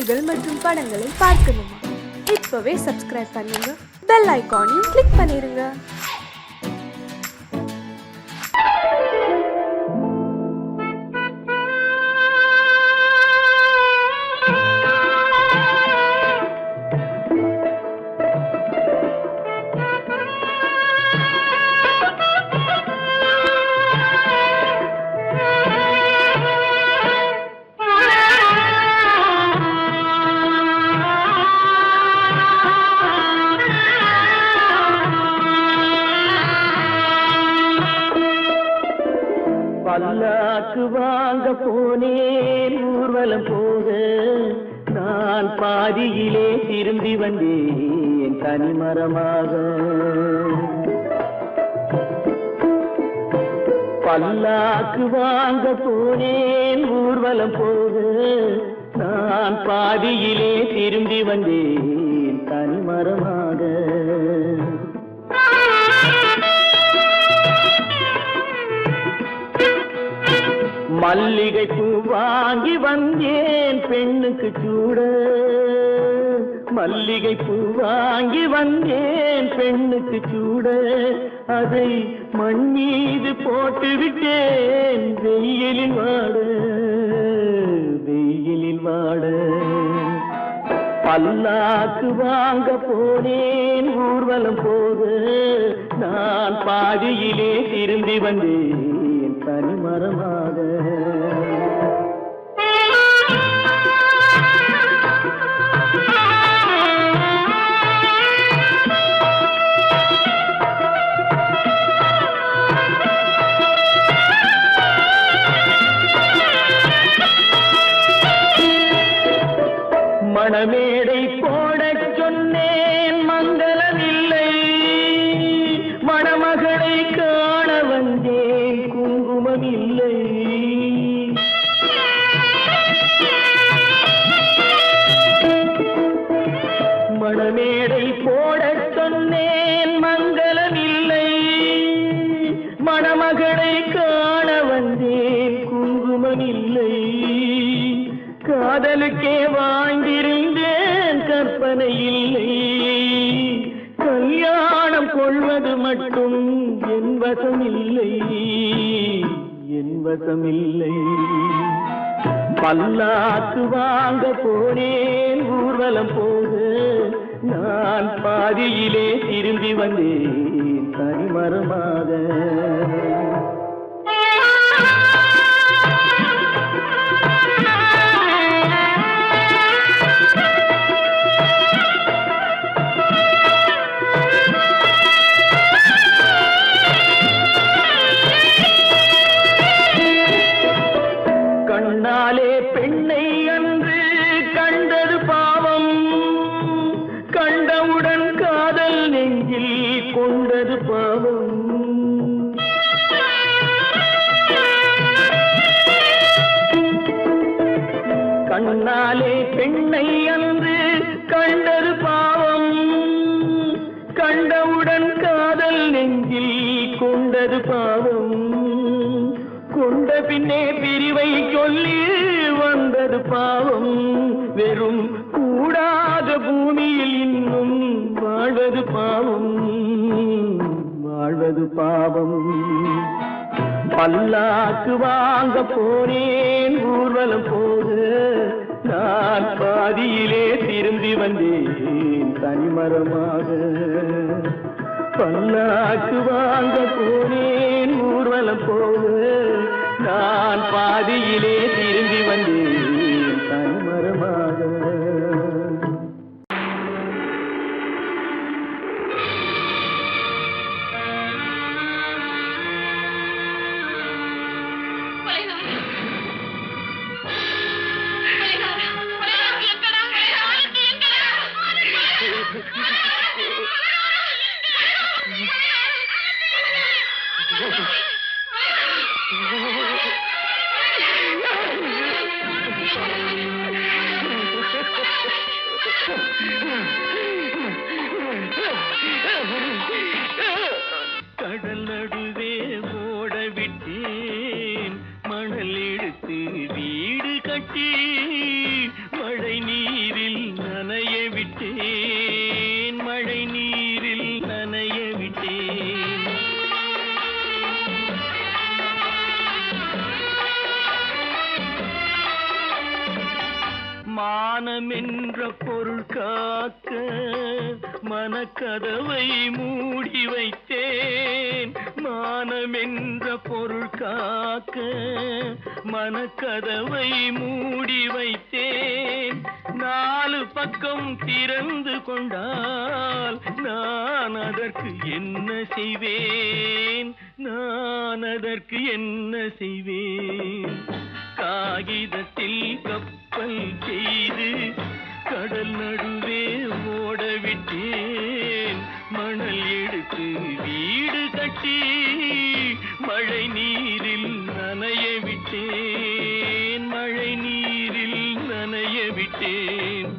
செய்திகள் மற்றும் படங்களை பார்க்கணுமா? இப்பவே சப்ஸ்கிரைப் பண்ணுங்க, பெல் ஐகானையும் கிளிக் பண்ணிருங்க. பல்லாக்கு வாங்க போனேன் ஊர்வலம் போக, நான் பாதியிலே திரும்பி வந்தேன் தனிமரமாக. பல்லாக்கு வாங்க போனேன் ஊர்வலம் போக, நான் பாதியிலே திரும்பி வந்தேன் தனிமரமாக. மல்லிகை பூ வாங்கி வந்தேன் பெண்ணுக்கு சூட, மல்லிகை பூ வாங்கி வந்தேன் பெண்ணுக்கு சூட, அதை மண் மீது போட்டு விட்டேன் வெயிலில் வாட, வெயிலில் வாட. பல்லாக்கு வாங்க போனேன் ஊர்வலம் போக, நான் பாதியிலே திரும்பி வந்தேன் தனிமரமாக. மணமேடை போடச் சொன்னேன் மங்களமில்லை, மணமகளை காண வந்தேன் குங்குமமில்லை. மணமேடை போடச் சொன்னேன் மங்களமில்லை, மணமகளை காண வந்தேன் குங்குமமில்லை. காதலுக்கே வாழ்ந்திருந்தேன் கற்பனை இல்லை, கல்யாணம் கொள்வது மட்டும் என் வசமில்லை, என் வசமில்லை. பல்லாக்கு வாங்க போனேன் ஊர்வலம் போக, நான் பாதியிலே திரும்பி வந்தேன் தனிமரமாக. கண்ணாலே பெண்ணை அன்று கண்டது பாவம், கண்டவுடன் காதல் நெஞ்சில் கொண்டது பாவம். கண்ணாலே பெண்ணை அன்று கண்டது பாவம், கண்டவுடன் காதல் நெஞ்சில் கொண்டது பாவம். கொண்ட பின்னே பிரிவை சொல்லி வந்தது பாவம், வெறும் கூடாத பூமியில் இன்னும் வாழ்வது பாவம், வாழ்வது பாவம். பல்லாக்கு வாங்க போனேன் ஊர்வலம் போக, நான் பாதியிலே திரும்பி வந்தேன் தனிமரமாக. பல்லாக்கு வாங்க போனேன் ஊர்வலம் போக, நான் பாதியிலே திரும்பி வந்தேன் தனிமரமாக. கடல் நடுவே ஓட விட்டேன் மணல் எடுத்து வீடு கட்டி மழை நீர் மானம் என்ற பொருள் காக்க மனக்கதவை மூடி வைத்தேன். மானம் என்ற பொருள் காக்க மனக்கதவை மூடி வைத்தேன். 4 பக்கம் திறந்து கொண்டால் நான் அதற்கு என்ன செய்வேன்? நான் அதற்கு என்ன செய்வேன்? காகிதத்தில் கப்பல் செய்து கடல் நடுவே ஓடவிட்டேன். மணல் எடுத்து வீடு கட்டி மழை நீரில் நனைய விட்டேன். மழை நீரில் நனைய விட்டேன்.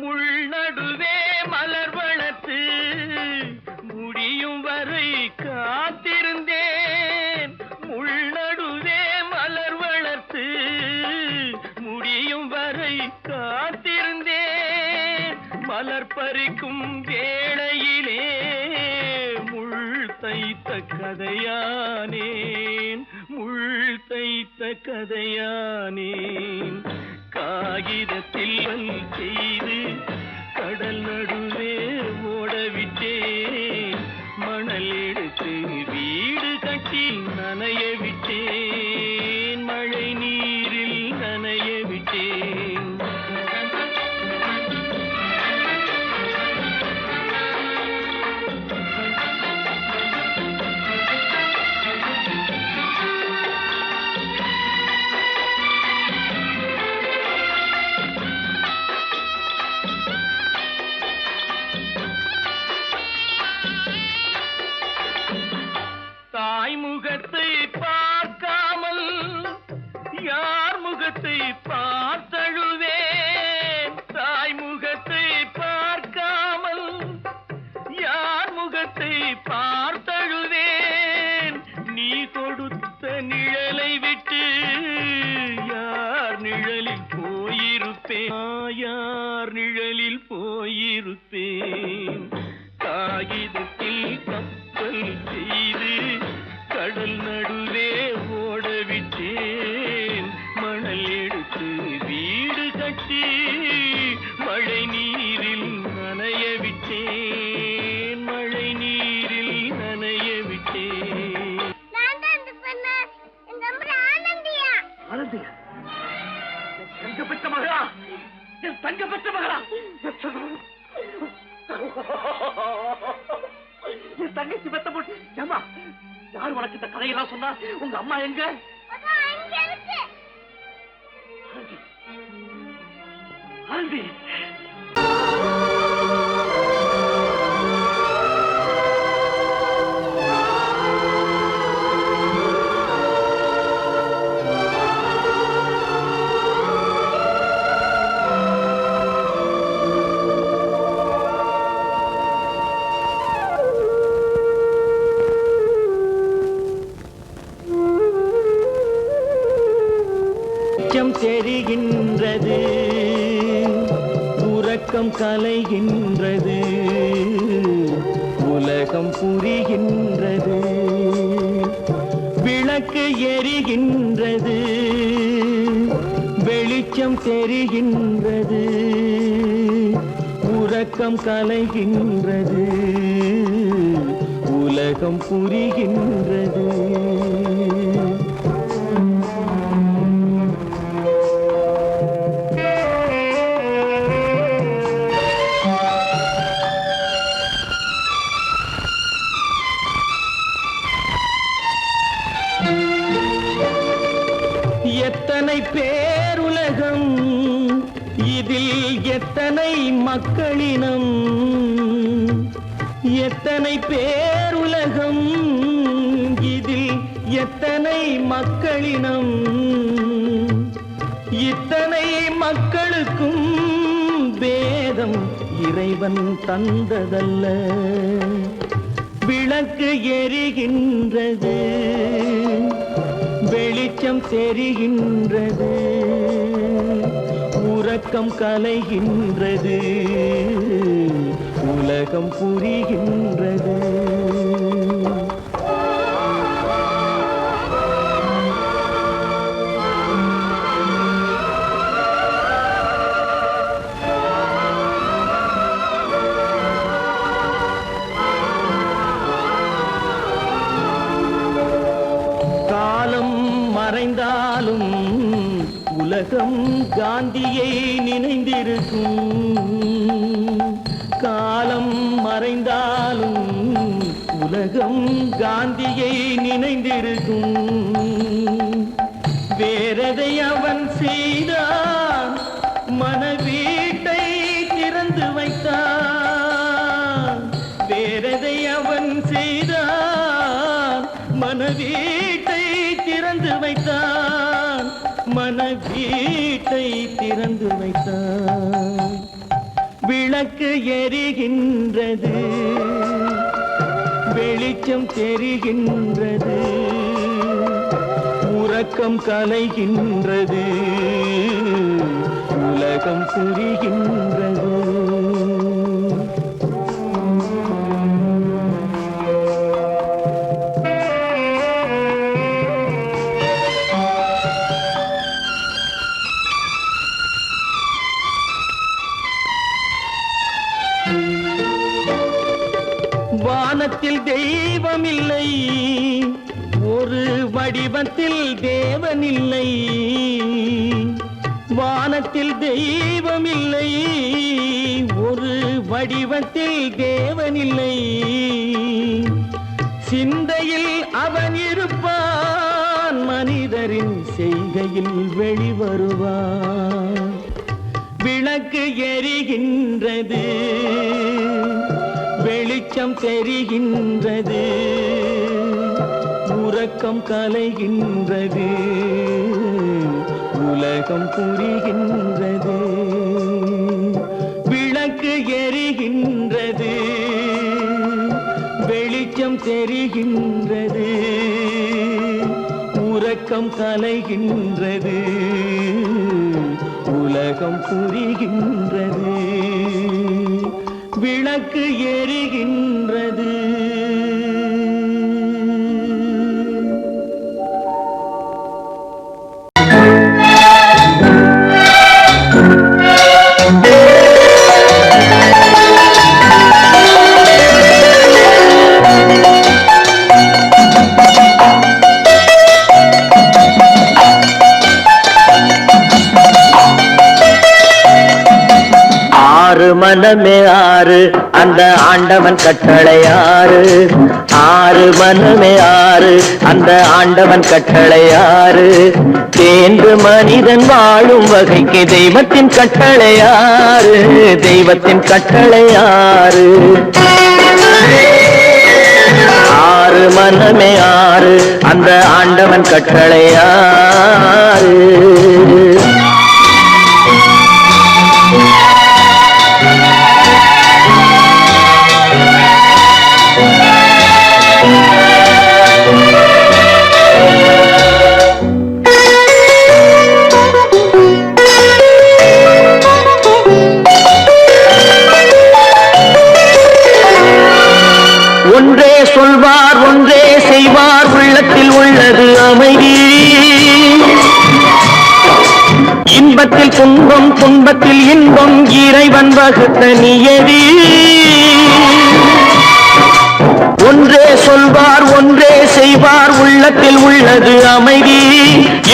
முள்நடுவே மலர் வளர்த்து முடியும் வரை காத்திருந்தேன். முள்நடுவே மலர் வளர்த்து முடியும் வரை காத்திருந்தேன். மலர் பறிக்கும் வேளையிலே முள் தைத்த கதையானேன். முள் தைத்த கதையானேன். காகிதத்தில் செய்து கடல் நடுவே ஓடவிட்டேன். மணல் எடுத்து வீடு கட்டி நனைய விட்டேன். மழை நீரில் நனைய விட்டேன். தாய் முகத்தை பார்க்காமல் யார் முகத்தை பார்த்தழுவேன். தாய் முகத்தை பார்க்காமல் யார் முகத்தை பார்த்தழுவேன். நீ கொடுத்த நிழலை விட்டு யார் நிழலில் போயிருப்பேன். யார் நிழலில் போயிருப்பேன். காகிதத்தில் கப்பல் செய்து கடல் நடுவே ஓடவிட்டேன். மணல் எடுத்து வீடு கட்டி மழை நீரில் நனைய விட்டேன். மழை நீரில் நனைய விட்டேன். ஆனந்தியா, தங்க பெற்ற மகளா, என் தங்க பெற்ற மகளா, என் தங்கச்சி பெத்த போட்டு ஏமா யார் உனக்கு இந்த கதையெல்லாம் சொன்னா? உங்க அம்மா எங்க? ஆனந்தி, தெரிகின்றது, உறக்கம் கலைகின்றது, உலகம் புரிகின்றது, விளக்கு எரிகின்றது, வெளிச்சம் தெரிகின்றது, உறக்கம் கலைகின்றது, உலகம் புரிகின்றது. எத்தனை பேருலகம், இதில் எத்தனை மக்களினம், எத்தனை பேருலகம், இதில் எத்தனை மக்களினம், இத்தனை மக்களுக்கும் வேதம் இறைவன் தந்ததல்ல. எரிகின்றது, வெளிச்சம் தெரிகின்றது, உறக்கம் கலைகின்றது, உலகம் புரிகின்றது. காலம் மறைந்தாலும் உலகம் காந்தியை நினைந்திருக்கும். காலம் மறைந்தாலும் உலகம் காந்தியை நினைந்திருக்கும். வேறெதை அவன் செய்தான், மனவீட்டை திறந்து வைத்தான். வேறெதை அவன் செய்தான், மனவீட்டை திறந்து வைத்தான். மனவீட்டை திறந்து வைத்தான். விளக்கு எரிகின்றது, வெளிச்சம் தெரிகின்றது, உறக்கம் கலைகின்றது, உலகம் புரிகின்றது. வானத்தில் தெய்வமில்லை, ஒரு வடிவத்தில் தேவனில்லை. வானத்தில் தெய்வமில்லை, ஒரு வடிவத்தில் தேவனில்லை. சிந்தையில் அவன் இருப்பான், மனிதரின் செய்கையில் வெளிவருவான். விளக்கு எரிகின்றது, வெளிச்சம் தெரிகின்றது, உறக்கம் கலைகின்றது, உலகம் புரிகின்றது. விளக்கு எரிகின்றது, வெளிச்சம் தெரிகின்றது, உறக்கம் கலைகின்றது, உலகம் புரிகின்றது. விளக்கு எரிகின்றது. மனமே ஆறு, அந்த ஆண்டவன் கட்டளை ஆறு. ஆறு மனமே ஆறு, அந்த ஆண்டவன் கட்டளை ஆறு. தேர்ந்து மனிதன் வாழும் வகைக்கு தெய்வத்தின் கட்டளை ஆறு, தெய்வத்தின் கட்டளை ஆறு. ஆறு மனமே ஆறு, அந்த ஆண்டவன் கட்டளை ஆறு. ஒன்றே சொல்வார், ஒன்றே செய்வார், உள்ளத்தில் உள்ளது அமைதி. இன்பத்தில் துன்பம், துன்பத்தில் இன்பம், இறைவன் வகுத்த நியதி. ஒன்றே சொல்வார், ஒன்றே செய்வார், உள்ளத்தில் உள்ளது அமைதி.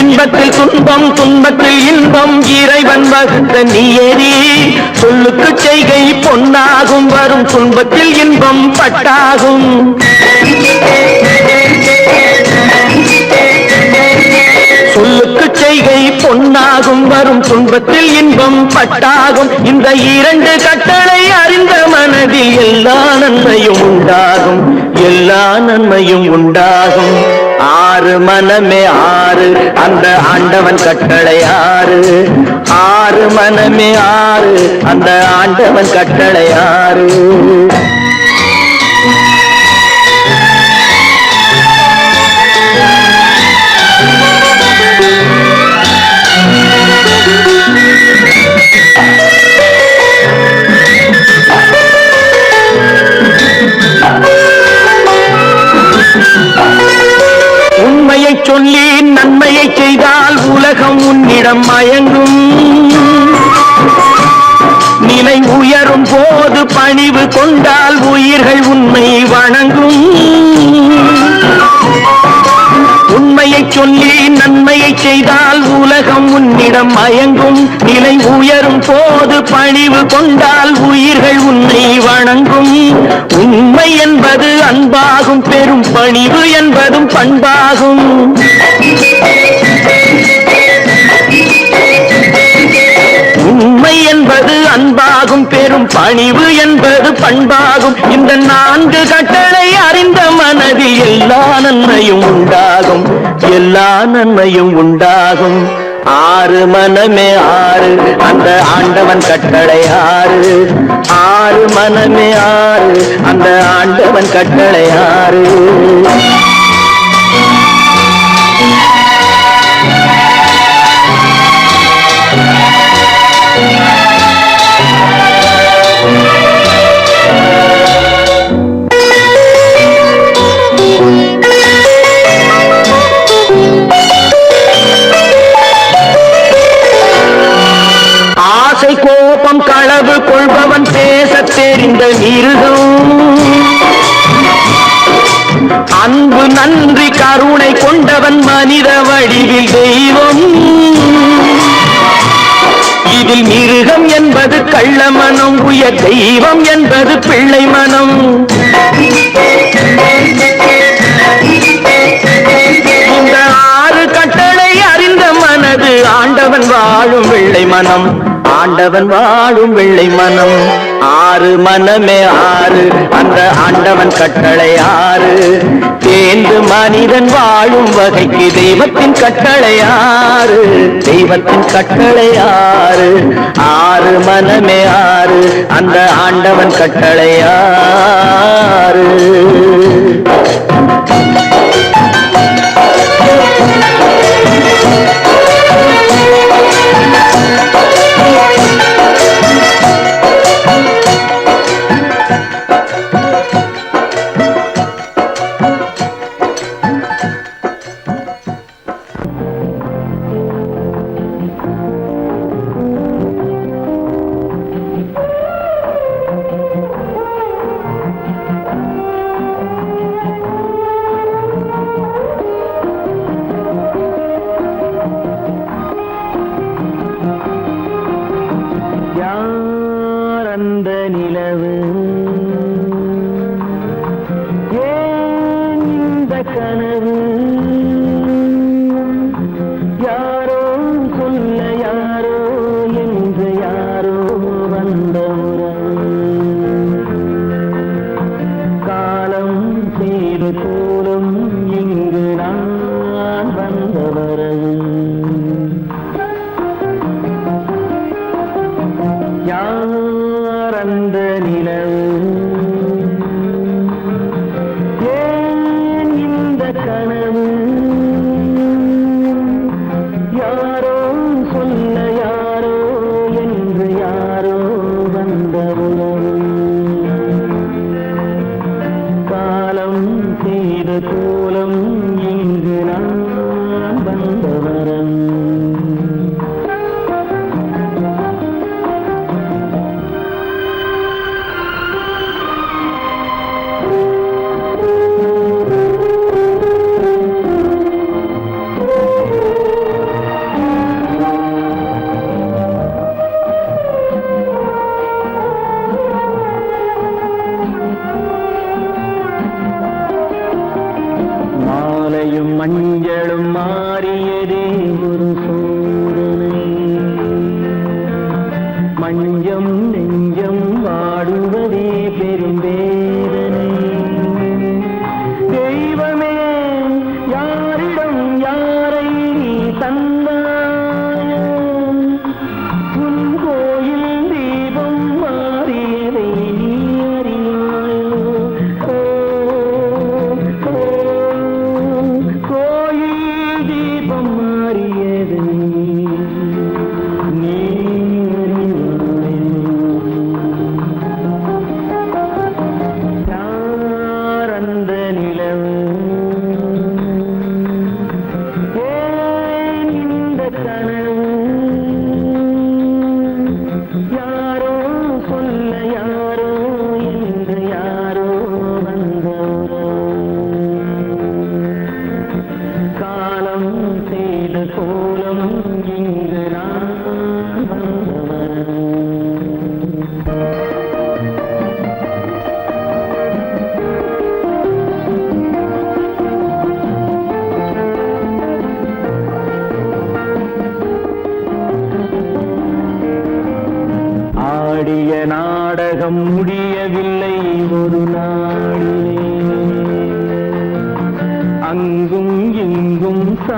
இன்பத்தில் துன்பம், துன்பத்தில் இன்பம், இறைவன் வகுத்த நியதி. சொல்லுக்கு செய்கை பொன்னாகும், வரும் துன்பத்தில் இன்பம் பட்டாகும். சொல்லுக்கு செய்கை பொன்னாகும், வரும் துன்பத்தில் இன்பம் பட்டாகும். இந்த இரண்டு கட்டளை அறிந்த மனதில் எல்லா நன்மையும் உண்டாகும், எல்லா நன்மையும் உண்டாகும். ஆறு மனமே ஆறு, அந்த ஆண்டவன் கட்டளை ஆறு. ஆறு மனமே ஆறு, அந்த ஆண்டவன் கட்டளை ஆறு. சொல்லி நன்மையை செய்தால் உலகம் உன்னிடம் மயங்கும். நிலை உயரும் போது பணிவு கொண்டால் உயிர்கள் உன்னை வணங்கும். உண்மையை சொல்லி நன்மையை செய்தால் உலகம் உன்னிடம் மயங்கும். நிலை உயரும் போது பணிவு கொண்டால் உயிர்கள் உன்னை வணங்கும். உண்மை என்பது அன்பாகும், பெரும் பணிவு என்பதும் பண்பாகும். உண்மை என்பது அன்பாகும், பெரும் பணிவு என்பது பண்பாகும். இந்த 4 கட்டளை அறிந்த மனதில் எல்லா நன்மையும் உண்டாகும், எல்லா நன்மையும் உண்டாகும். 6 மனமே 6 அந்த ஆண்டவன் கட்டளை 6. 6 மனமே 6 அந்த ஆண்டவன் கட்டளை 6. ஆசை கோபம் களவு கொள்பவன் பேசத் தெரிந்த மிருகம். அன்பு நன்றி கருணை கொண்டவன் மனித வடிவில் தெய்வம். இதில் மிருகம் என்பது கள்ள மனம், உயர் தெய்வம் என்பது பிள்ளை மனம். இந்த 6 கட்டளை அறிந்த மனது ஆண்டவன் வாழும் வெள்ளை மனம், ஆண்டவன் வாழும் வெள்ளை மனம். 6 மனமே 6 அந்த ஆண்டவன் கட்டளை 6. தேர்ந்து மனிதன் வாழும் வகைக்கு தெய்வத்தின் கட்டளை 6, தெய்வத்தின் கட்டளை 6. 6 மனமே 6 அந்த ஆண்டவன் கட்டளை 6. அந்த நிலவு ஏன் இந்த கனவு, யாரோ சொல்ல யாரோ என்று யாரோ வந்த உறவு. காலம் செய்த கோலம் இங்கு நான் வந்த வரவு. யார் அந்த நிலவு, ஏன் இந்த கனவு, யாரோ சொல்ல யாரோ என்று யாரோ வந்த உறவு. காலம் செய்த கோலம் இங்கு நான் வந்த வரவு.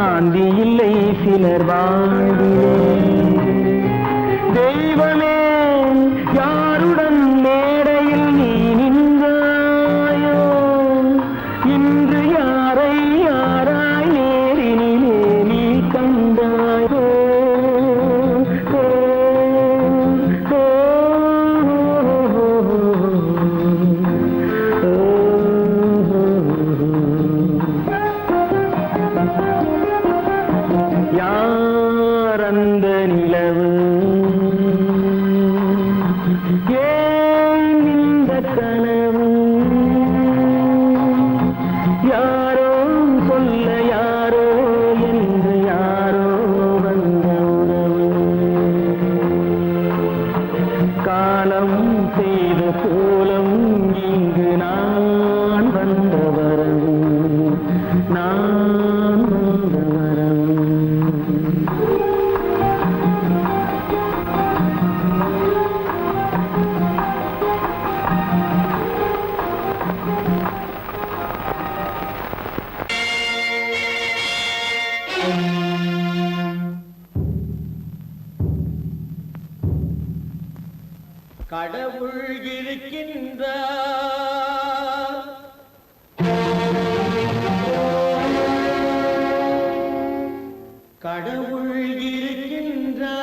சாந்தி இல்லை சிலர் வாழ்விலே. தெய்வமே யாருடன் மேடையில் நீ நின்றாயோ, இன்று யாரை யாராய் நேரினிலே நீ கண்டாயோ. யார் அந்த நிலவு, ஏன் இந்த கனவு, யாரோ சொல்ல யாரோ என்று யாரோ வந்த உறவு. காலம் செய்த கோலம் இங்கு நான் வந்த வரவு, நான் வந்த வரவு. கடவுள் இருக்கின்றார், கடவுள் இருக்கின்றார்.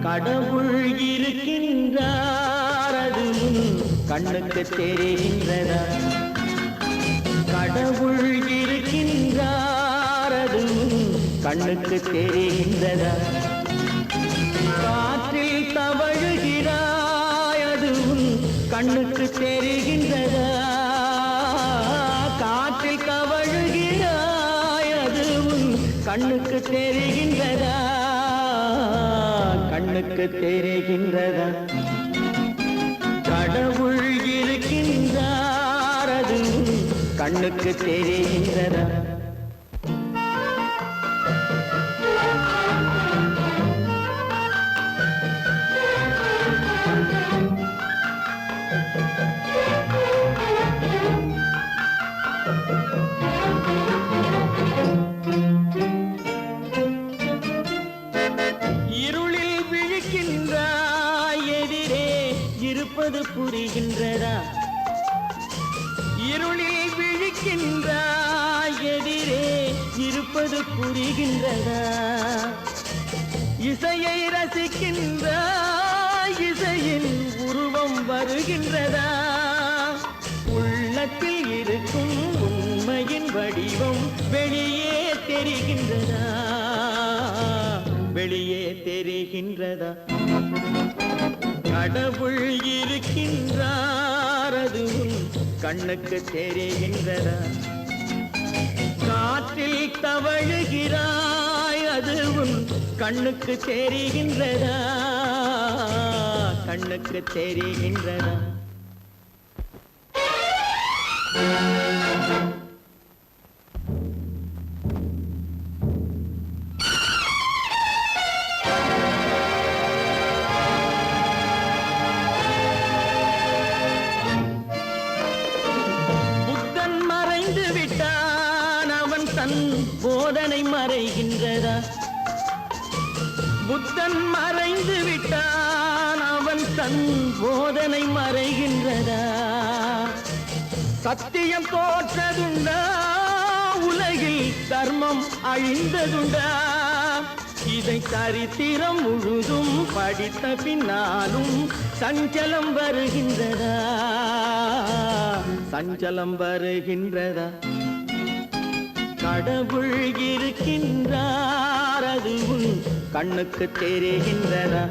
கடவுள் இருக்கின்றார், அது கண்ணுக்கு தெரிகின்றதா? கடவுள் இருக்கின்றார், அது கண்ணுக்கு தெரிகின்றதா? காற்றில் தவழுகிறாய், அது கண்ணுக்கு தெரிகின்றதா? காற்றில் தவழுகிறாய், அது கண்ணுக்கு தெரிகின்றதா? கண்ணுக்கு தெரிகின்றதா? கடவுள் இருக்கின்றார், அது கண்ணுக்கு தெரிகின்றதா? இருளில் விழிக்கின்றாய், எதிரே இருப்பது புரிகின்றதா? இருளில் விழிக்கின்றாய், எதிரே இருப்பது புரிகின்றதா? இசையை ரசிக்கின்றாய், இசையின் உருவம் வருகின்றதா? உள்ளத்தில் இருக்கும் உண்மையின் வடிவம் வெளியே தெரிகின்றதா? வெளியே தெரிகின்றதா? கடவுள் இருக்கின்றார், அது கண்ணுக்கு தெரிகின்றதா? காற்றில் தவழுகிறாய், அது கண்ணுக்கு தெரிகின்றதா? கண்ணுக்கு தெரிகின்றதா? புத்தன் மறைந்து விட்டான், அவன் தன் போதனை மறைகின்றதா? புத்தன் மறைந்து விட்டான், அவன் தன் போதனை மறைகின்றதா? சத்தியம் தோற்றதுண்டா? உலகில் தர்மம் அழிந்ததுண்டா? இதை சரித்திரம் முழுதும் படித்த பின்னாலும் சஞ்சலம் வருகின்றதா? சஞ்சலம் வருகின்றதா? கடவுள் இருக்கின்றார், அது கண்ணுக்கு தெரிகின்றதா?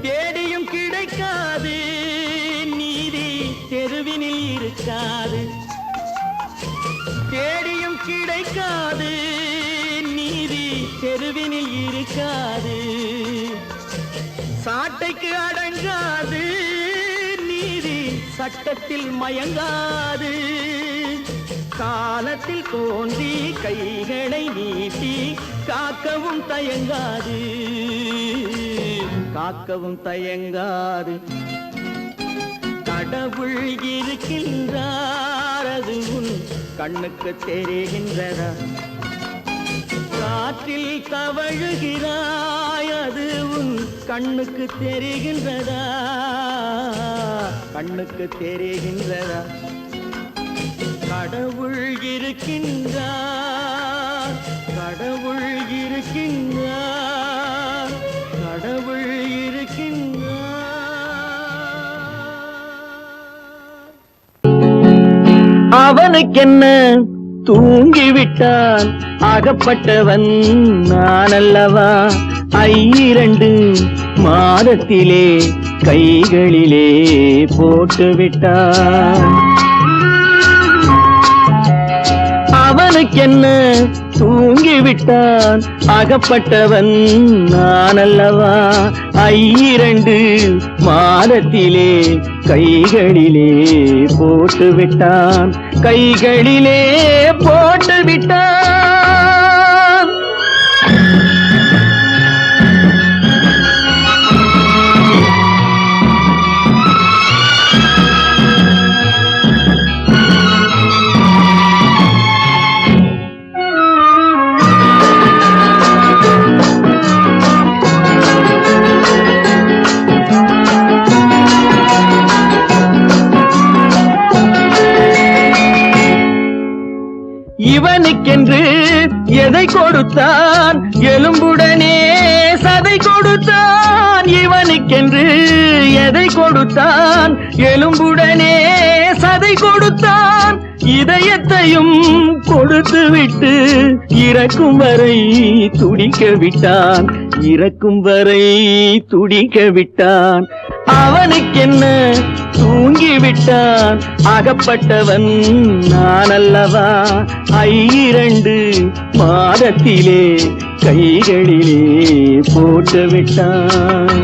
தேடியும் கிடைக்காது நீதி, தெருவினில் இருக்காது, சாட்டைக்கு அடங்காது, நீதி சட்டத்தில் மயங்காது. காலத்தில் தோன்றி கைகளை நீட்டி காக்கவும் தயங்காது, காக்கவும் தயங்காது. கடவுள் இருக்கின்றார், அது உன் கண்ணுக்கு தெரிகின்றதா? காற்றில் தவழுகிறாய், அது உன் கண்ணுக்கு தெரிகின்றதா? கண்ணுக்கு தெரிகின்றதா? கடவுள் இருக்கின்றார், கடவுள் இருக்கின்றார், கடவுள் இருக்கின்றார். அவனுக்கென்ன தூங்கிவிட்டான், அகப்பட்டவன் நான் அல்லவா? 2 மாதத்திலே கைகளிலே போட்டுவிட்டான். அவனுக்கென்ன தூங்கிவிட்டான், அகப்பட்டவன் நான் அல்லவா? 2 மாதத்திலே கைகளிலே போட்டுவிட்டான், கைகளிலே போட்டுவிட்டான். இவனுக்கென்று எதை கொடுத்தான், எலும்புடனே சதை கொடுத்தான். இவனுக்கென்று எதை கொடுத்தான், எலும்புடனே சதை கொடுத்தான். இதயத்தையும் கொடுத்து விட்டு இறக்கும் வரை துடிக்க விட்டான், இறக்கும் வரை துடிக்க விட்டான். அவனுக்கென்ன தூங்கிவிட்டான், அகப்பட்டவன் நான் அல்லவா? 2 மாதத்திலே கைகளிலே போட்டுவிட்டான்.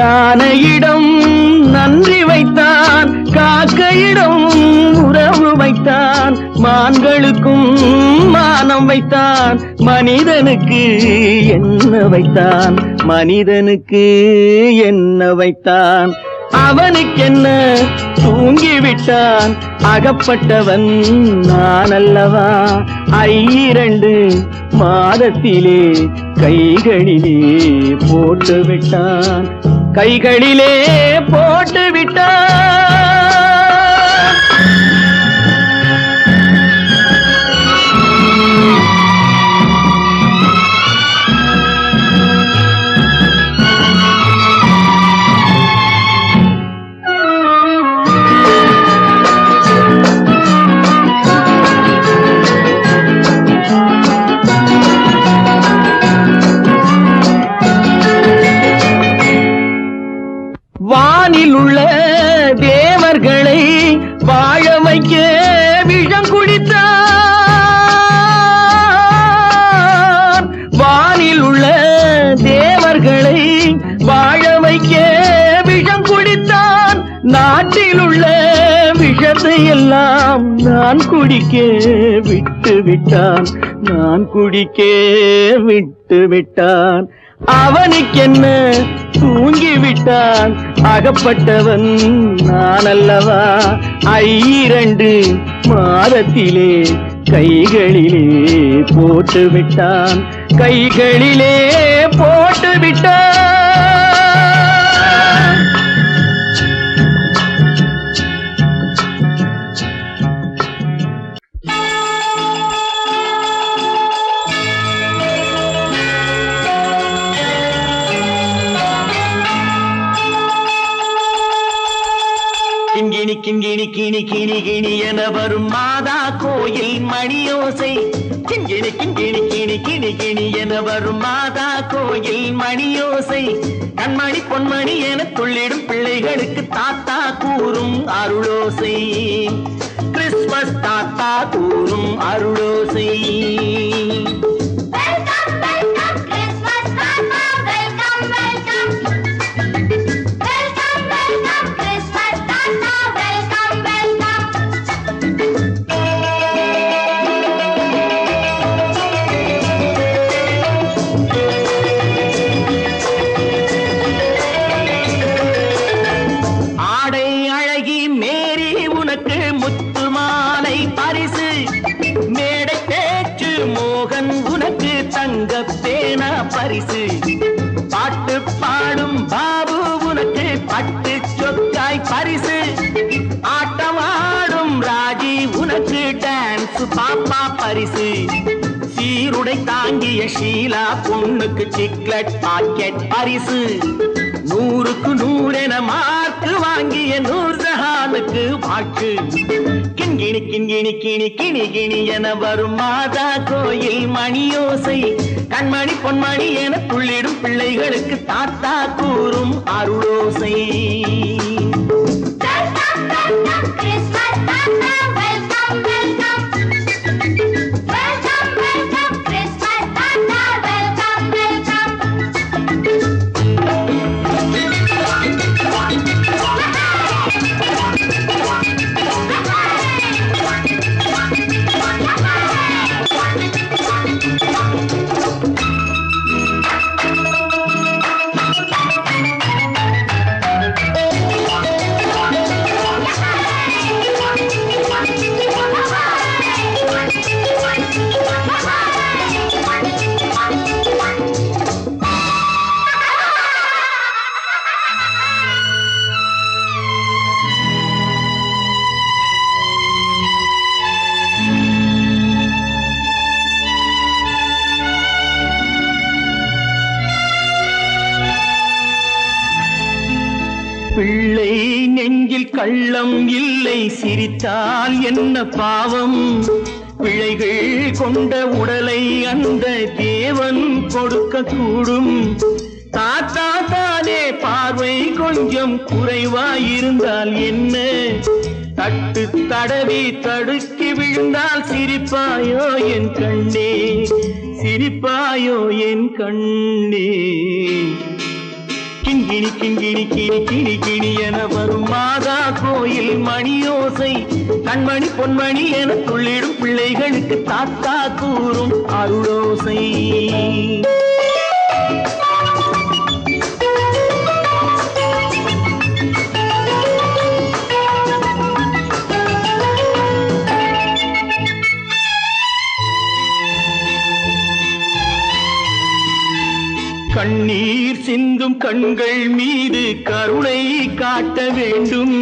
யானையிடம் நன்றி வைத்தான், காக்கையிடம் உறவு வைத்தான். மான்களுக்கும் மானம் வைத்தான், மனிதனுக்கு என்ன வைத்தான், மனிதனுக்கு என்ன வைத்தான்? அவனுக்கென்ன தூங்கிவிட்டான், அகப்பட்டவன் நான் அல்லவா? 2 மாதத்திலே கைகளிலே போட்டுவிட்டான், கைகளிலே போட்டுவிட்டான். வானில் உள்ள தேவர்களை வாழ வைக்க விஷம் குடித்தான். வானில் உள்ள தேவர்களை வாழ வைக்க விஷம் குடித்தான். நாட்டில் உள்ள விஷத்தை எல்லாம் நான் குடிக்க விட்டு விட்டான், நான் குடிக்க விட்டு விட்டான். அவனுக்கென்ன தூங்கிவிட்டான், அகப்பட்டவன் நான் அல்லவா? 2 மாதத்திலே கைகளிலே போட்டுவிட்டான், கைகளிலே போட்டுவிட்டான். கிண்கிணி கிணி கிணி கிணி என வரும் மாதா கோயில் மணியோசை. கிண்கிணி கிண்கிணி கிணி கிணி கிணி என வரும் மாதா கோயில் மணியோசை. கண்மணி பொன்மணி என துள்ளிடும் பிள்ளைகளுக்கு தாத்தா கூறும் அருளோசை. கிறிஸ்துமஸ் தாத்தா கூறும் அருளோசை. பரிசு பாட்டு பாடும் பாபு உனக்கு பட்டு சொக்காய் பரிசு. ஆட்டமாடும் ராஜி உனக்கு டான்ஸ் பாப்பா பரிசு. சீருடை தாங்கிய ஷீலா பொண்ணுக்கு சிக்லெட் பாக்கெட் பரிசு. 100க்கு 100 என மார்க்கு வாங்கிய நூர்ஜஹானுக்கு வாழ்த்து. கிண்கிணி கிண்கிணி கிணி கிணி கிணி என வரும் மாதா கோயில் மணியோசை. கண்மணி பொன்மணி என துள்ளிடும் பிள்ளைகளுக்கு தாத்தா கூறும் அருளோசை. பிள்ளை நெஞ்சில் கள்ளம் இல்லை, சிரித்தால் என்ன பாவம். பிழைகள் கொண்ட உடலை அந்த தேவன் கொடுக்க கூடும். தாத்தா தானே பார்வை கொஞ்சம் குறைவாயிருந்தால் என்ன? தட்டு தடவி தடுக்கி விழுந்தால் சிரிப்பாயோ என் கண்ணே, சிரிப்பாயோ என் கண்ணே. கிண்கிணி கிண்கிணி கிணி கிணி கிணி என வரும் மாதா கோயில் மணியோசை. கண்மணி பொன்மணி என துள்ளிடும் பிள்ளைகளுக்கு தாத்தா கூறும் அருளோசை. கண்ணீர் சிந்தும் கண்கள் மீது கருணை காட்ட வேண்டும்.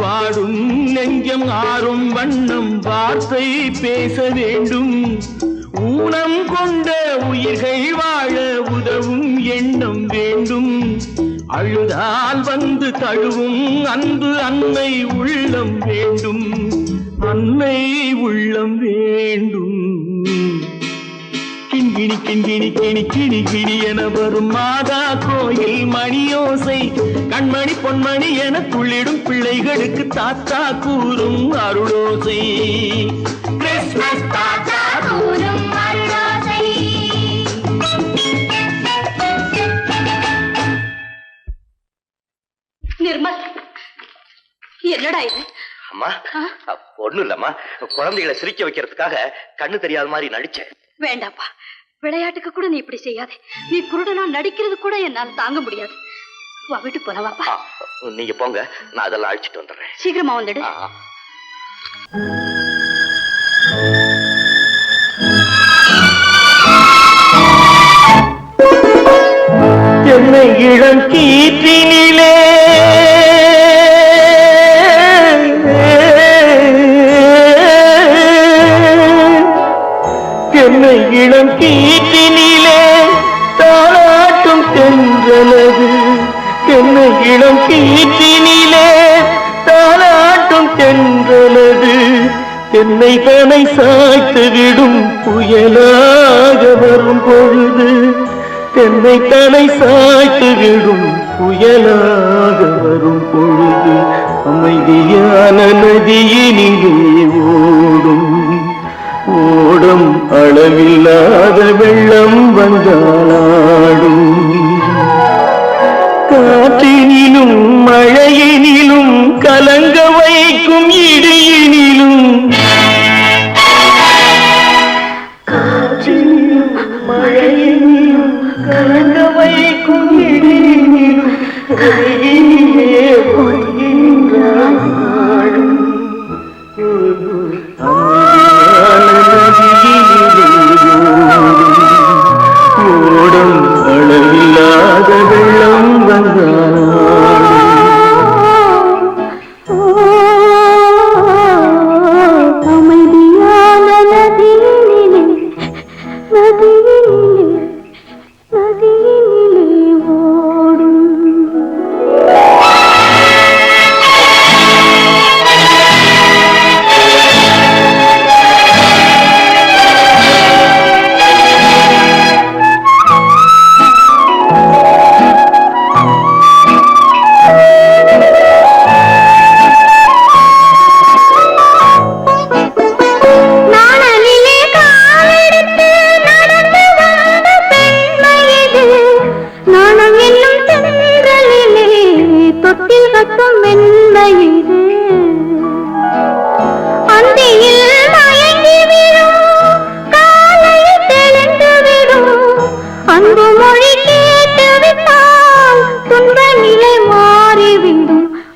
வாடும் நெஞ்சம் ஆறும் வண்ணம் வார்த்தை பேச வேண்டும். ஊனம் கொண்ட உயிர்கள் வாழ உதவும் எண்ணம் வேண்டும். அழுதால் வந்து தழுவும் அன்பு அன்னை உள்ளம் வேண்டும், அன்னை உள்ளம் வேண்டும். கிண்கிணி கிண்கிணி கிணி கிணி கிணி என வரும் மாதா கோயில் மணியோசை. கண்மணி பொன்மணி என துள்ளிடும் பிள்ளைகளுக்கு தாத்தா கூறும் அருளோசை. கிறிஸ்துமஸ் தாத்தா கூறும் அருளோசை. நிர்மல், என்னடா இது? அம்மா, ஒண்ணும் இல்லம்மா, குழந்தைகளை சிரிக்க வைக்கிறதுக்காக கண்ணு தெரியாத மாதிரி நடிச்சேன். வேண்டாப்பா, விளையாட்டுக்கு கூட நீ இப்படி செய்யாதே. நீ குருடனா நடிக்கிறது கூட என்னால தாங்க முடியாது. வா, வீட்டு போலவாப்பா. நீங்க போங்க, நான் அதெல்லாம் அழிச்சிட்டு வந்துடுறேன். சீக்கிரமா வந்துடு. என்னை இளம் கீற்றினிலே என்னை இளம் கீற்றினிலே தாளாட்டும் தென்றலது. என்னை இளம் கீற்றினிலே தாலாட்டும் தென்றலது தென்னை தனை சாய்த்து விடும் புயலாக வரும் பொழுது தென்னை தனை சாய்த்து விடும் புயலாக வரும் பொழுது அமைதியான நதியினிலே ஓடும் ஓடும் அளவில்லாத வெள்ளம் வந்தாடும் காற்றினிலும் மழையினிலும் கலங்க வைக்கும் இடியினிலும் காற்றினிலும் மழையினிலும் கலங்க வைக்கும் இடியினிலும் கரையினிலே போகின்றான் நாடும் ஓடும் அளவில்லாத வெள்ளம் வந்தாடும்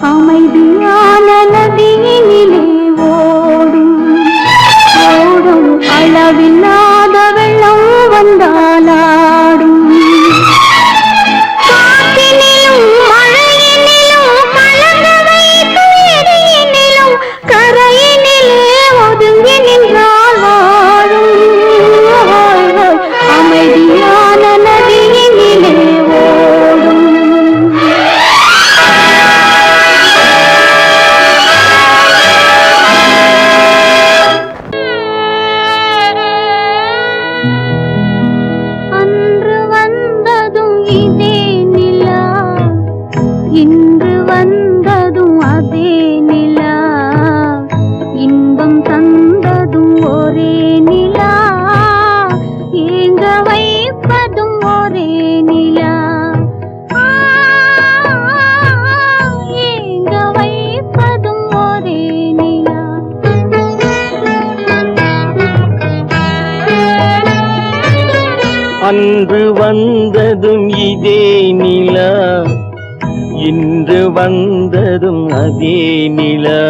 அமைதியான நதியினிலே ஓடும் அளவில்லாத வெள்ளம் வந்தாலாடும் காற்றினிலும் மழையினிலும் கலங்க வைக்கும் இடியினிலும் கரையினிலே ஒதுங்கி நின்றால் வாழும் அமைதியான நதியினிலே ஓடும் அன்று வந்ததும் இதே நிலா இன்று வந்ததும் அதே நிலா இன்பம் தந்ததும் ஒரே நிலா ஏங்க வைப்பதும் ஒரே நிலா ஏங்க வைப்பதும் ஒரே நிலா அன்று வந்ததும் இதே நிலா இன்று வந்ததும் அதே நிலா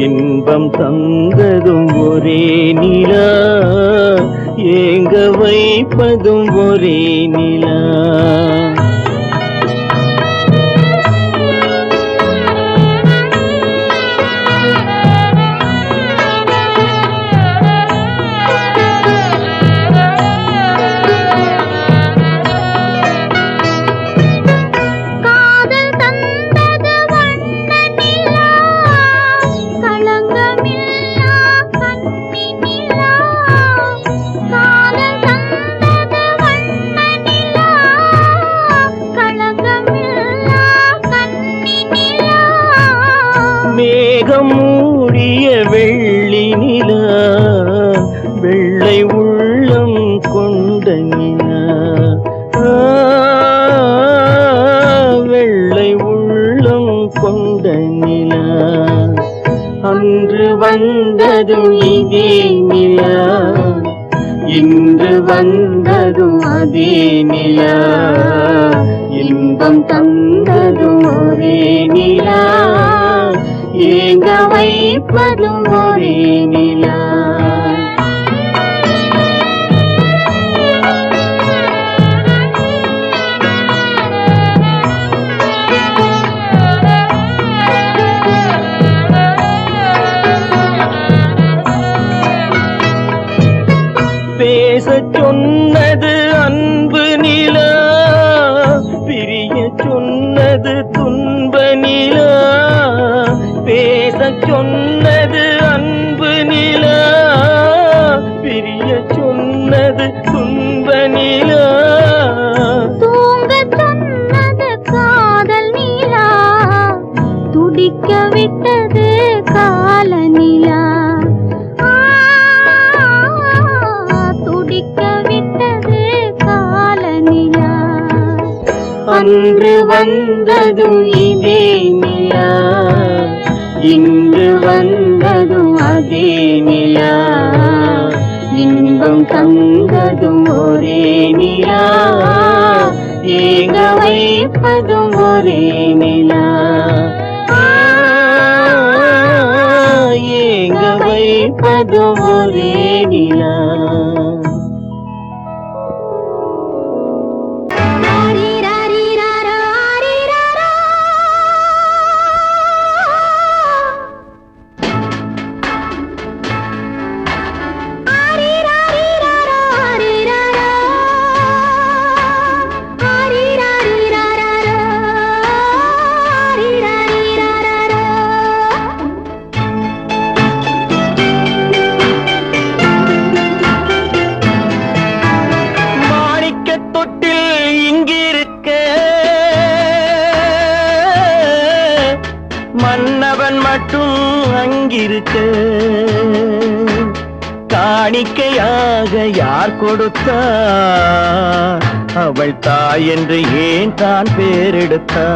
இன்பம் தந்ததும் ஒரே நிலா ஏங்க வைப்பதும் ஒரே நிலா காதல் தந்தது வண்ண நிலா களங்கமில்லா கன்னி நிலா காதல் தந்தது வண்ண நிலா களங்கமில்லா கன்னி நிலா மேகம் மூடிய வெள்ளி நிலா வெள்ளை உள்ளம் கொண்ட நிலா வெள்ளை உள்ளம் கொண்ட நிலா அன்று வந்ததும் இதே நிலா இன்று வந்ததும் அதே நிலா இன்பம் தந்ததும் ஒரே நிலா ஏங்க வைப்பதும் ஒரே நிலா பேசச் சொன்னது அன்பு நிலா பிரிய சொன்னது துன்ப நிலா சொன்னது அன்பு நிலா, பிரிய சொன்னது துன்ப நிலா. தூங்க சொன்னது காதல் நிலா, துடிக்க விட்டது கால நிலா. துடிக்க விட்டது கால நிலா. அன்று வந்ததும் இதே நிலா, இன்று வந்ததும் அதே நிலா. இன்பம் தந்ததும் ஒரே நிலா, ஏங்க வைப்பதும் ஒரே நிலா. ஏங்க வைப்பதும் ஒரே நிலா. மன்னவன் மட்டும் அங்கிருக்க, காணிக்கையாக யார் கொடுத்தா? அவள் தாய் என்று ஏன் தான் பேரெடுத்தா?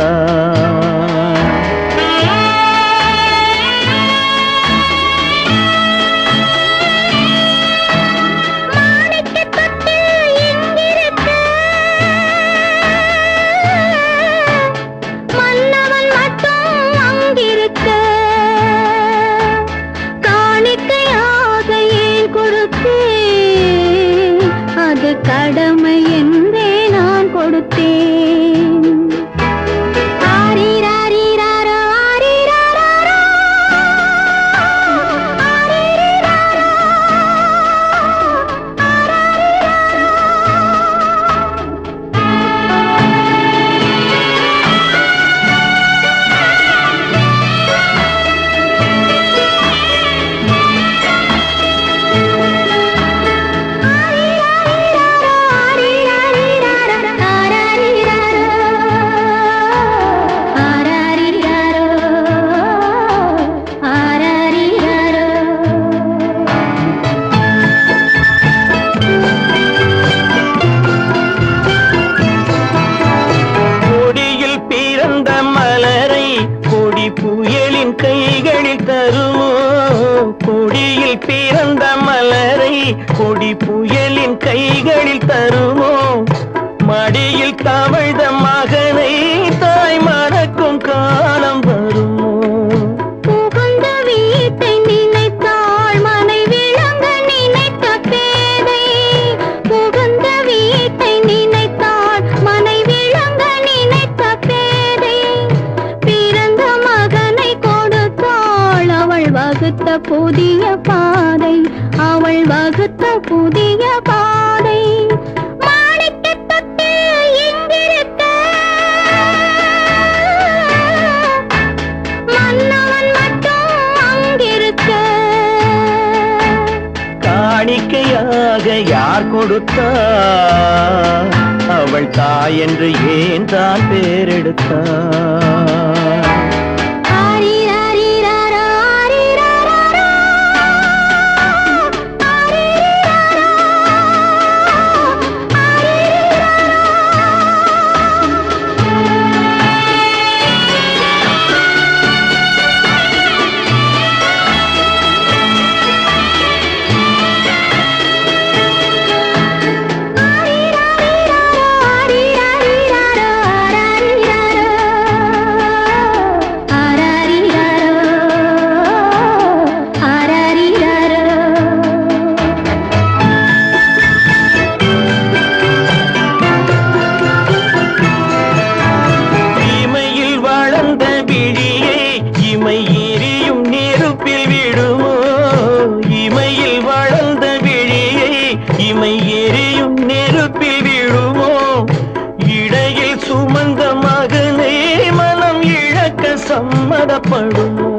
கடமை என்றே நான் கொடுத்தேன். ஆரிராரிராரோ, ஆரிராரோ, ஆரிராரோ, புயலின் கைகளில் தருமோ? கொடியில் பிறந்த மலரை கொடி புயலின் கைகளில் தருமோ? மடியில் தவழ்ந்த மகனை தாய் மறக்கும் காலம் வருமோ? புகுந்த வீட்டை நினைத்தாள் மனை விளங்க நினைத்த பேதை. புகுந்த வீட்டை நினைத்தாள் மனை விளங்க நினைத்த பேதை. பிறந்த மகனை கொடுத்தாள் அவள் வகுத்த புதிய பாதை. அவள் வகுத்த புதிய பாதை. மாணிக்கத் தொட்டில் எங்கிருக்க? மன்னவன் மட்டும் அங்கிருக்க. காணிக்கையாக யார் கொடுத்தா? அவள் தாய் என்று ஏன் தான் பேரெடுத்தா? ஆரிராரிராரோ, ஆரிராரோ, ஆரிராரோ, இமையில் வளர்ந்த விழியை இமை எரியும் நெருப்பில் விடுமோ? இமையில் வளர்ந்த விழியை இமை எரியும் நெருப்பில் விடுமோ? இடையில் சுமந்த மகனை மனம் இழக்க சம்மதப்படுமோ?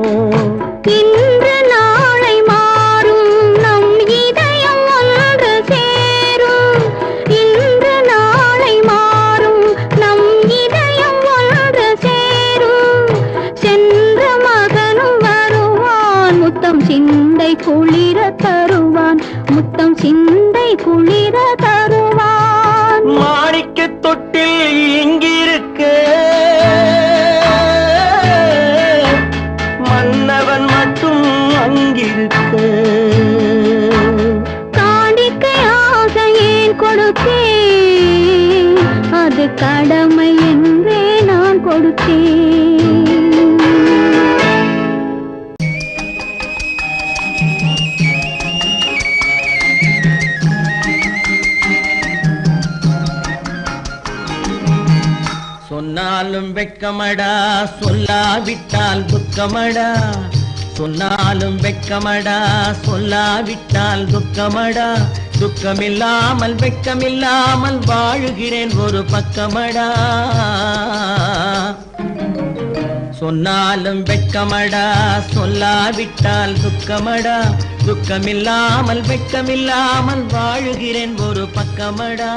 குளிர தருவான், முத்தம் சிந்தை குளிர தருவான். மாணிக்க தொட்டில் இங்கிருக்க மன்னவன் மட்டும் அங்கிருக்க. காணிக்கையாக ஏன் கொடுத்தேன், அது கடமை என்றே நான் கொடுத்தேன். சொன்னாலும் வெட்கமடா, சொல்லாவிட்டால் துக்கமடா. சொன்னாலும் வெட்கமடா, சொல்லாவிட்டால் துக்கமடா. துக்கமில்லாமல் வெட்கமில்லாமல் வாழுகிறேன் ஒரு பக்கமடா. சொன்னாலும் வெட்கமடா, சொல்லாவிட்டால் துக்கமடா. துக்கமில்லாமல் வெட்கமில்லாமல் வாழுகிறேன் ஒரு பக்கமடா.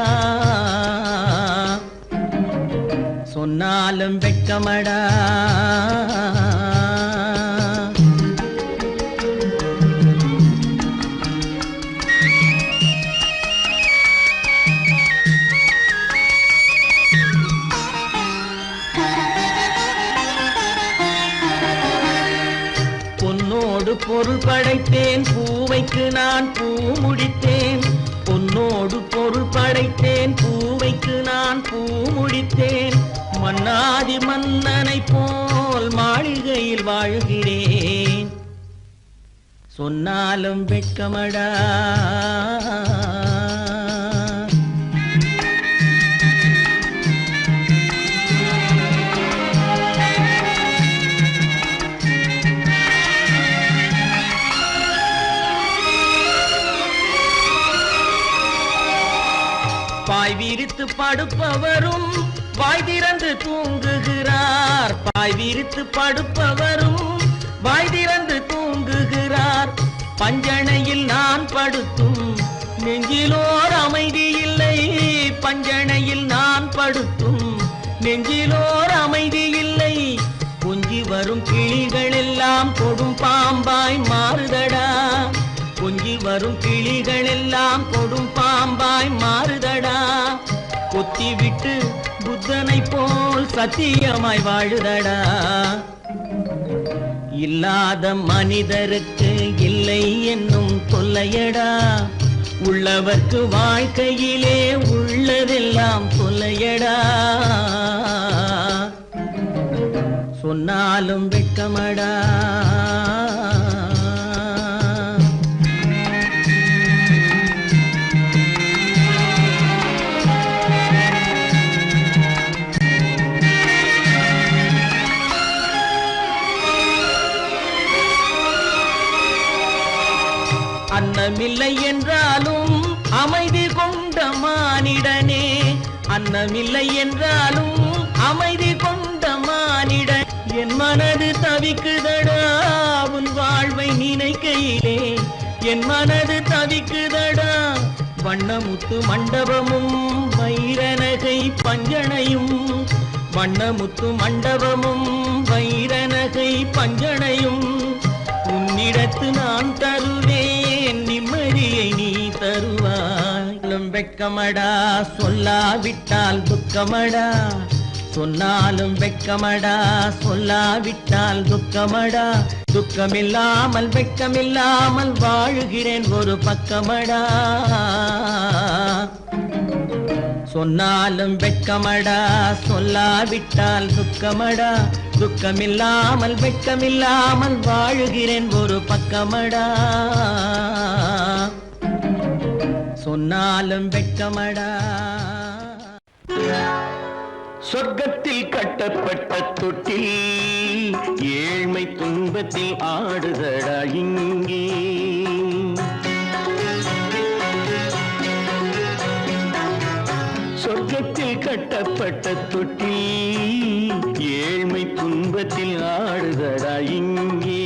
சொன்னாலும் வெட்கமடா. பொன்னோடு பொருள் படைத்தேன், பூவைக்கு நான் பூ முடித்தேன். பொன்னோடு பொருள் படைத்தேன், பூவைக்கு நான் பூ முடித்தேன். மன்னாதி மன்னனை போல் மாளிகையில் வாழ்கிறேன். சொன்னாலும் வெட்கமடா. பாய் விரித்து படுப்பவரும் வாய் திறந்து தூங்குகிறார். பாய் விரித்து படுப்பவரும் வாய் திறந்து தூங்குகிறார். பஞ்சணையில் நான் படுத்தும் நெஞ்சிலோர் அமைதி இல்லை. பஞ்சணையில் நான் படுத்தும் நெஞ்சிலோர் அமைதி இல்லை. கொஞ்சி வரும் கிளிகள் எல்லாம் கொடும் பாம்பாய் மாறுதடா. கொஞ்சி வரும் கிளிகள் எல்லாம் கொடும் பாம்பாய் மாறுதடா. கொத்தி விட்டு புத்தனை போல் சத்தியமாய் வாழுதடா. இல்லாத மனிதருக்கு இல்லை என்னும் தொல்லையடா. உள்ளவர்க்கு வாழ்க்கையிலே உள்ளதெல்லாம் தொல்லையடா. சொன்னாலும் வெட்கமடா. அன்னமில்லை என்றாலும் அமைதி கொண்ட மானிடனே. அன்னமில்லை என்றாலும் அமைதி கொண்ட மானிடன். என் மனது தவிக்குதடா உன் வாழ்வை நினைக்கையிலே. என் மனது தவிக்குதடா. வண்ணமுத்து மண்டபமும் வைரநகை பஞ்சனையும். வண்ணமுத்து மண்டபமும் வைரநகை பஞ்சனையும். உன்னிடத்து நான் தருவேன், நிம்மதியை நீ தருவாய். வெட்கமடா, சொல்லாவிட்டால் துக்கமடா. சொன்னாலும் வெட்கமடா, சொல்லாவிட்டால் துக்கமடா. துக்கமில்லாமல் வெட்கமில்லாமல் வாழுகிறேன் ஒரு பக்கமடா. சொன்னாலும் வெட்கமடா, சொல்லாவிட்டால் துக்கமடா. துக்கமில்லாமல் வெட்கமில்லாமல் வாழுகிறேன் ஒரு பக்கமடா. சொன்னாலும் வெட்கமடா. சொர்க்கத்தில் கட்டப்பட்ட தொட்டில் ஏழ்மை துன்பத்தில் ஆடுதடா இங்கே. சொர்க்கத்தில் கட்டப்பட்ட தொட்டில் ஏழ்மை துன்பத்தில் ஆடுதடா இங்கே.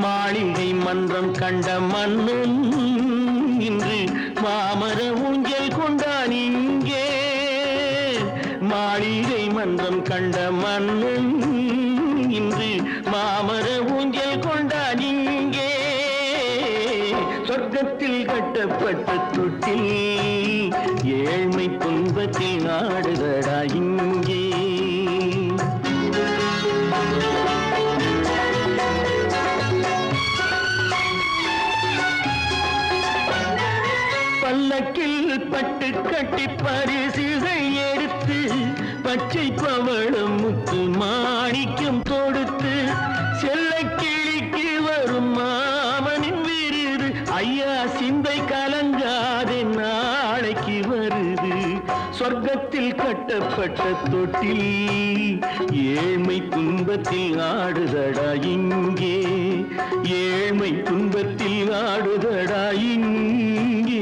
மாளிகை மன்றம் கண்ட மன்னன் இன்று மாமர ஊஞ்சல் கொண்டான் இங்கே. மாளிகை மன்றம் கண்ட மன்னன் இன்று மாமர ஊஞ்சல் கொண்டான் இங்கே. சொர்க்கத்தில் கட்டப்பட்ட தொட்டில் ஏழ்மை துன்பத்தில் ஆடுதடா இங்கே. பல்லக்கில் பட்டு கட்டி பரிசுகள் எடுத்து பச்சை பவளம் முத்து மாணிக்கம் தொடுத்து செல்ல கிளிக்கு வரும் மாமனின் விருது ஐயா சிந்தை கலங்காதே நாளைக்கு வருது. சொர்க்கத்தில் கட்டப்பட்ட தொட்டில் ஏழ்மை துன்பத்தில் ஆடுதடா இங்கே. ஏழ்மை துன்பத்தில் ஆடுதடா இங்கே.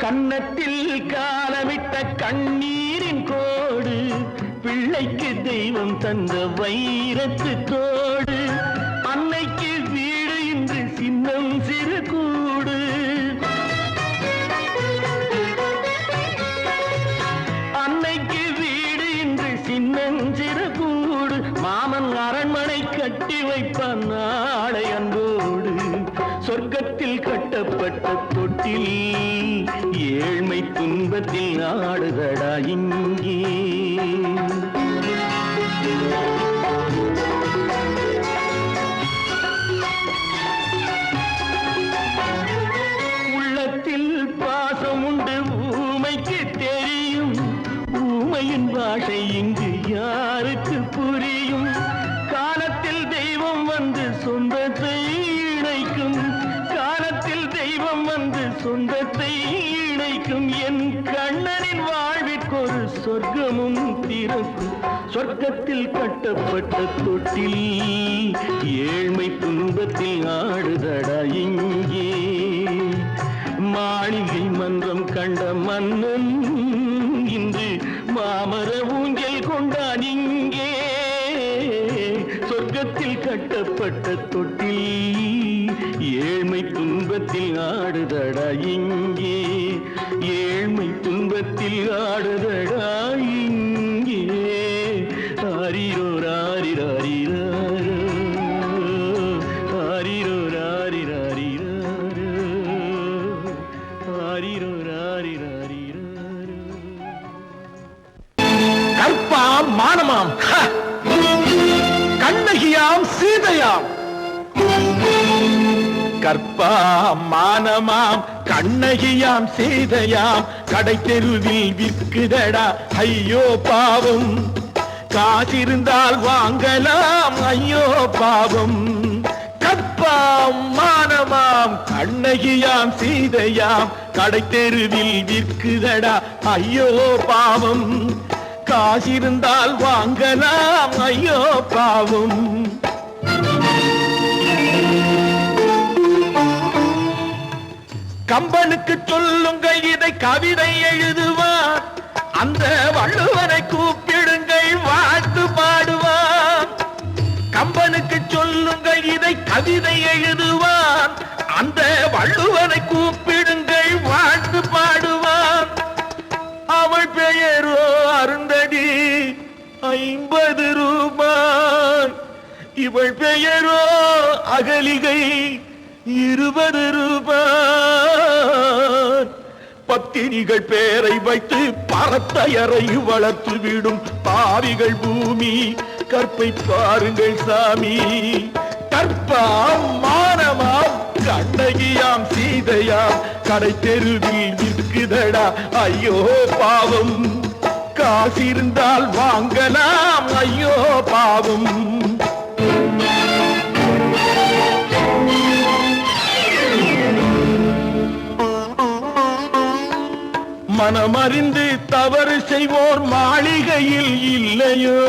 கன்னத்தில் காலமிட்ட கண்ணீரின் கோடு பிள்ளைக்கு தெய்வம் தந்த வைரத்து தோடு. அன்னைக்கு வீடு இன்று சின்னம் சிறு கூடு. அன்னைக்கு வீடு இன்று சின்னம் சிறு கூடு. மாமன் அரண்மனை கட்டி வைப்பான் நாளை அன்போடு. சொர்க்கத்தில் கட்டப்பட்ட தொட்டில் ஏழ்மை துன்பத்தில் ஆடுதடா இங்கே. உள்ளத்தில் பாசம் உண்டு ஊமைக்கு தெரியும். ஊமையின் பாஷை இங்கு யாருக்கு புரியும்? காலத்தில் தெய்வம் வந்து சொந்தத்தை இணைக்கும். காலத்தில் தெய்வம் வந்து சொந்தத்தை இணைக்கும். என் கண்ணனின் வாழ்விற்கொரு சொர்க்கமும் திறக்கும். சொர்க்கத்தில் கட்டப்பட்ட தொட்டில் ஏழ்மை துன்பத்தில் ஆடுதடா இங்கே. மாளிகை மன்றம் கண்ட மன்னன் இன்று மாமர ஊஞ்சல் கொண்டான் இங்கே. சொர்க்கத்தில் கட்டப்பட்ட தொட்டில் ஏழ்மை துன்பத்தில் ஆடுதடா இங்கே. ஏழ்மை துன்பத்தில் ஆடுதடா இங்கே. ஆரிரோ ராரிராரிராரோ, ஆரிரோ ராரிராரிராரோ, ஆரிரோ ராரிராரிராரோ. கற்பாம் மானமாம் கண்ணகியாம் சீதையாம். கற்பாம் மானமாம் கண்ணகியாம் சீதையாம் கடை தெருவில் விற்குதடா ஐயோ பாவம். காசிருந்தால் வாங்கலாம் ஐயோ பாவம். கற்பாம் மானமாம் கண்ணகியாம் சீதையாம் கடை தெருவில் விற்குதடா ஐயோ பாவம். காசிருந்தால் வாங்கலாம் ஐயோ பாவம். கம்பனுக்கு சொல்லுங்கள் இதை கவிதை எழுதுவான். அந்த வள்ளுவனை கூப்பிடுங்கள் வாழ்த்து பாடுவான். கம்பனுக்கு சொல்லுங்கள் இதை கவிதை எழுதுவான். அந்த வள்ளுவனை கூப்பிடுங்கள் வாழ்த்து பாடுவான். அவள் பெயரோ அருந்ததி 50 ரூபாய். இவள் பெயரோ அகலிகை 20 ரூபாய். பத்தினிகள் பேரை வைத்து பரத்தையரை வளர்த்து விடும் பாவிகள் பூமி. கற்பை பாருங்கள் சாமி. கற்பாம் மானமாம் கண்ணகியாம் சீதையாம் கடை தெருவில் விற்குதடா ஐயோ பாவம். காசிருந்தால் வாங்கலாம் ஐயோ பாவம். மனமறிந்து தவறு செய்வோர் மாளிகையில் இல்லையோ.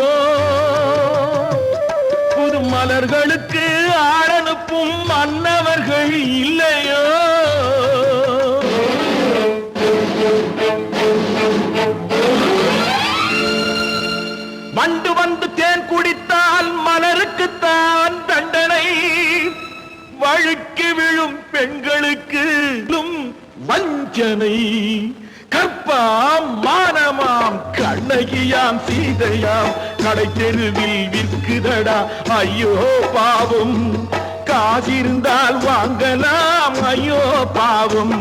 புது மலர்களுக்கு ஆளனுப்பும் மன்னவர்கள் இல்லையோ. வண்டு வந்து தேன் குடித்தால் மலருக்குத்தான் தண்டனை. பெண்களுக்கு வஞ்சனை கற்பாம் மானமாம் கண்ணகியாம் சீதையாம் கடை தெருவில் விற்குதடா ஐயோ பாவம் காசிருந்தால் வாங்கலாம் ஐயோ பாவம்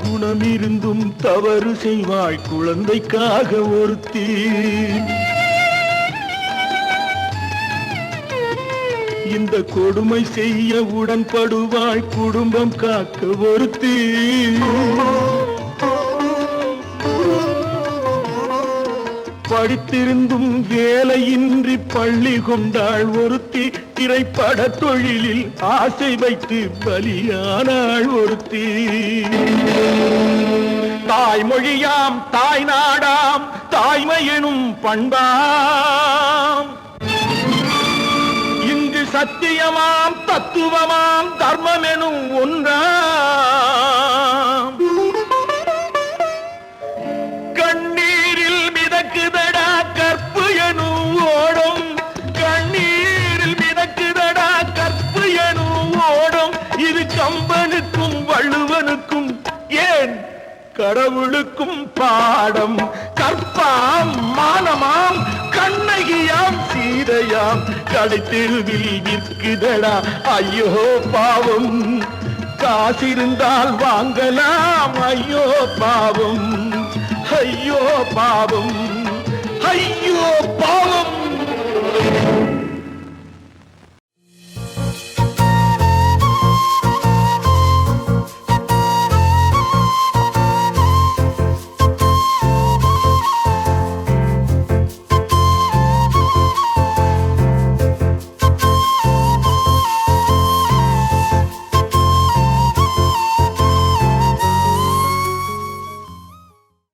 குணமிருந்தும் தவறு செய்வாய் குழந்தைக்காக ஒருத்தி இந்த கொடுமை செய்ய உடன்படுவாய் குடும்பம் காக்க ஒருத்தி படித்திருந்தும் வேலையின்றி பள்ளி கொண்டாள் ஒருத்தி திரைப்பட தொழிலில் ஆசை வைத்து பலியானாள் ஒருத்தி தாய்மொழியாம் தாய் நாடாம் தாய்மை எனும் பண்பாம் இங்கு சத்தியமாம் தத்துவமாம் தர்மம் எனும் ஒன்றாம் கண்ணீரில் மிதக்குதடா கற்பு எனும் ஓடும் கண்ணீரில் மிதக்குதடா கற்பு எனும் ஓடும் இது கம்பனுக்கும் வள்ளுவனுக்கும் ஏன் கடவுளுக்கும் பாடம் கற்பாம் மானமாம் கண்ணகியாம் சீதையாம் கடை தெருவில் விற்குதடா ஐயோ பாவம் காசிருந்தால் வாங்கலாம் ஐயோ பாவம் ஐயோ பாவம் ஐயோ பாவம்